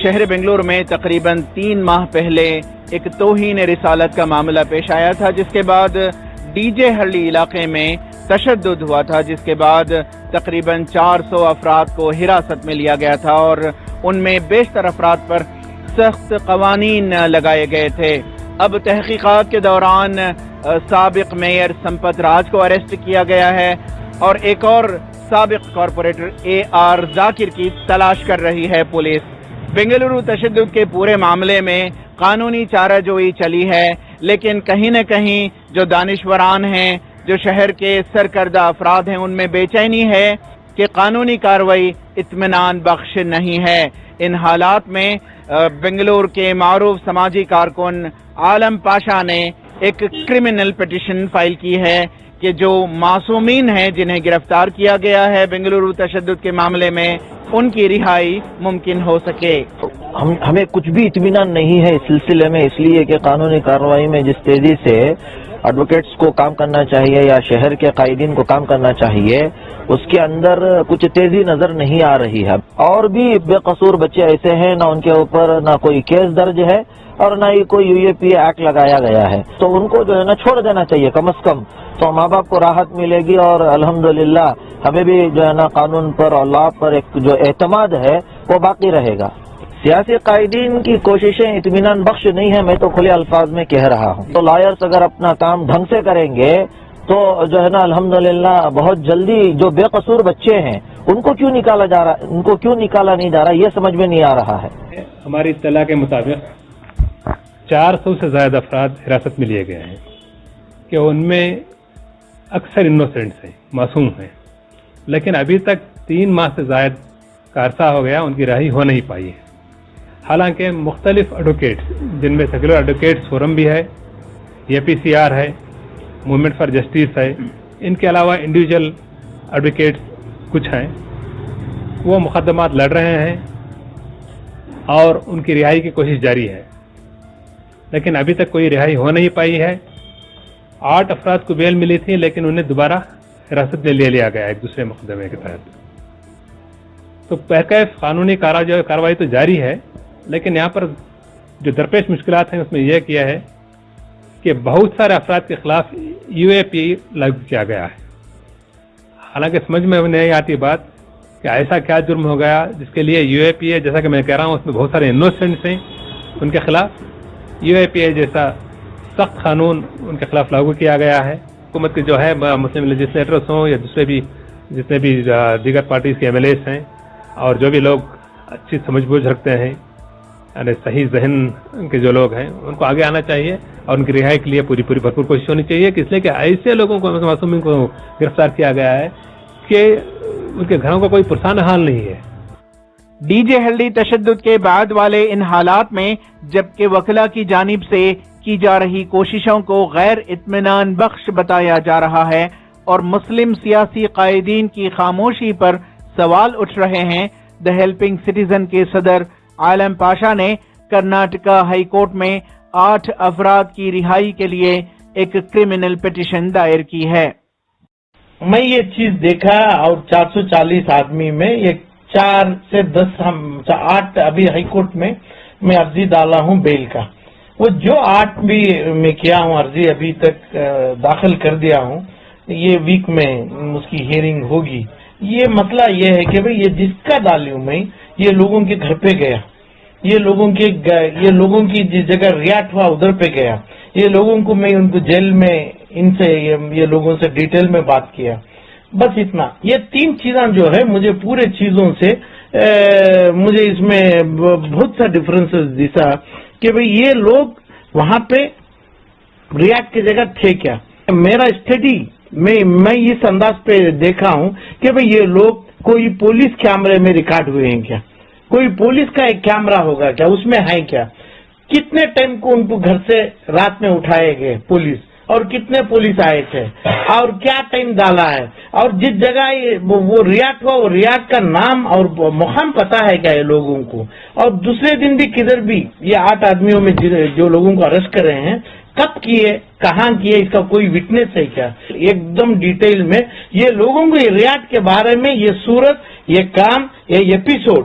شہر بنگلور میں تقریباً 3 ماہ پہلے ایک توہین رسالت کا معاملہ پیش آیا تھا، جس کے بعد ڈی جے ہرلی علاقے میں تشدد ہوا تھا، جس کے بعد تقریباً 400 افراد کو حراست میں لیا گیا تھا اور ان میں بیشتر افراد پر سخت قوانین لگائے گئے تھے۔ اب تحقیقات کے دوران سابق میئر سمپت راج کو اریسٹ کیا گیا ہے اور ایک اور سابق کارپوریٹر AR ذاکر کی تلاش کر رہی ہے پولیس۔ بنگلورو تشدد کے پورے معاملے میں قانونی چارہ جوئی چلی ہے، لیکن کہیں نہ کہیں جو دانشوران ہیں، جو شہر کے سرکردہ افراد ہیں، ان میں بے چینی ہے کہ قانونی کارروائی اطمینان بخش نہیں ہے۔ ان حالات میں بنگلور کے معروف سماجی کارکن عالم پاشا نے ایک کرمنل پٹیشن فائل کی ہے کہ جو معصومین ہیں جنہیں گرفتار کیا گیا ہے بنگلورو تشدد کے معاملے میں، ان کی رہائی ممکن ہو سکے۔ ہمیں کچھ بھی اطمینان نہیں ہے اس سلسلے میں، اس لیے کہ قانونی کارروائی میں جس تیزی سے ایڈوکیٹس کو کام کرنا چاہیے یا شہر کے قائدین کو کام کرنا چاہیے، اس کے اندر کچھ تیزی نظر نہیں آ رہی ہے۔ اور بھی بے قصور بچے ایسے ہیں، نہ ان کے اوپر نہ کوئی کیس درج ہے اور نہ ہی کوئی UAPA ایکٹ لگایا گیا ہے، تو ان کو جو ہے نا چھوڑ دینا چاہیے کم از کم، تو ماں باپ کو راحت ملے گی اور الحمدللہ ہمیں بھی جو ہے نا قانون پر اور لا پر ایک جو اعتماد ہے وہ باقی رہے گا۔ سیاسی قائدین کی کوششیں اطمینان بخش نہیں ہیں، میں تو کھلے الفاظ میں کہہ رہا ہوں۔ تو لائرز اگر اپنا کام ڈھنگ سے کریں گے تو جو ہے نا الحمدللہ بہت جلدی جو بے قصور بچے ہیں ان کو کیوں نکالا جا رہا، ان کو کیوں نکالا نہیں جا رہا، یہ سمجھ میں نہیں آ رہا ہے۔ ہماری اطلاع کے مطابق 400 سے زائد افراد حراست میں لیے گئے ہیں کہ ان میں اکثر انوسینٹس ہیں، معصوم ہیں، لیکن ابھی تک 3 ماہ سے زائد کا عرصہ ہو گیا، ان کی رہائی ہو نہیں پائی ہے۔ حالانکہ مختلف ایڈوکیٹس، جن میں سیکولر ایڈوکیٹس فورم بھی ہے، APCR ہے، موومنٹ فار جسٹس ہے، ان کے علاوہ انڈیویجول ایڈوکیٹس کچھ ہیں، وہ مقدمات لڑ رہے ہیں اور ان کی رہائی کی کوشش جاری ہے، لیکن ابھی تک کوئی رہائی ہو نہیں پائی ہے۔ 8 افراد کو بیل ملی تھی، لیکن انہیں دوبارہ حراست میں لے لیا گیا ایک دوسرے مقدمے کے تحت۔ تو بہرکیف قانونی کارروائی تو جاری ہے، لیکن یہاں پر جو درپیش مشکلات ہیں اس میں یہ کیا ہے کہ بہت سارے افراد کے خلاف UAPA لاگو کیا گیا ہے، حالانکہ سمجھ میں نہیں آتی بات کہ ایسا کیا جرم ہو گیا جس کے لیے UAPA، جیسا کہ میں کہہ رہا ہوں، اس میں بہت سارے انوسینٹس ہیں، ان کے خلاف UAPA جیسا سخت قانون ان کے خلاف لاگو کیا گیا ہے۔ حکومت کے جو ہے مسلم لیجسلیٹرز ہوں یا دوسرے بھی جتنے بھی دیگر پارٹیز کے MLAs ہیں اور جو بھی لوگ اچھی سمجھ بوجھ رکھتے ہیں، یعنی صحیح ذہن کے جو لوگ ہیں، ان کو آگے آنا چاہیے اور ان کی رہائی کے لیے پوری بھرپور کوشش ہونی چاہیے، کہ اس لیے کہ ایسے لوگوں کو، معصومین کو گرفتار کیا گیا ہے کہ ان کے گھروں کا کوئی پرسان حال نہیں ہے۔ ڈی جے ہرلی تشدد کے بعد والے ان حالات میں جبکہ وکلا کی جانب سے کی جا رہی کوششوں کو غیر اطمینان بخش بتایا جا رہا ہے اور مسلم سیاسی قائدین کی خاموشی پر سوال اٹھ رہے ہیں، دی ہیلپنگ سٹیزن کے صدر عالم پاشا نے کرناٹکا ہائی کورٹ میں 8 افراد کی رہائی کے لیے ایک کرمنل پٹیشن دائر کی ہے۔ میں یہ چیز دیکھا اور 440 آدمی میں یہ 4 سے 10 8 ابھی ہائی کورٹ میں عرضی ڈالا ہوں بیل کا، وہ جو 8 بھی میں کیا ہوں عرضی ابھی تک داخل کر دیا ہوں، یہ ویک میں اس کی ہیئرنگ ہوگی۔ یہ مسئلہ یہ ہے کہ بھئی یہ جس کا ڈالی ہوں میں، یہ لوگوں کے گھر پہ گیا، یہ لوگوں کی جس جگہ ریاٹ ہوا ادھر پہ گیا، یہ لوگوں کو میں ان کو جیل میں ان سے یہ لوگوں سے ڈیٹیل میں بات کیا، بس اتنا۔ یہ 3 چیزاں جو ہے مجھے پورے چیزوں سے مجھے اس میں بہت سا ڈفرنسز دکھا کہ بھئی یہ لوگ وہاں پہ ریاٹ کی جگہ تھے کیا۔ میرا اسٹڈی میں اس انداز پہ دیکھا ہوں کہ بھئی یہ لوگ کوئی پولیس کیمرے میں ریکارڈ ہوئے ہیں کیا، کوئی پولیس کا ایک کیمرہ ہوگا کیا، اس میں ہے کیا، کتنے ٹائم کو ان کو گھر سے رات میں اٹھائے گئے پولیس، اور کتنے پولیس آئے تھے اور کیا ٹائم ڈالا ہے، اور جس جگہ وہ ریاٹ ہوا وہ ریاٹ کا نام اور مقام پتا ہے کیا یہ لوگوں کو، اور دوسرے دن بھی کدھر بھی یہ 8 آدمیوں میں جو لوگوں کو اریسٹ کر رہے ہیں کب کیے، کہاں کیے، اس کا کوئی وٹنس ہے کیا، ایک دم ڈیٹیل میں یہ لوگوں کو ریاٹ کے بارے میں یہ صورت، یہ کام، یہ ایپیسوڈ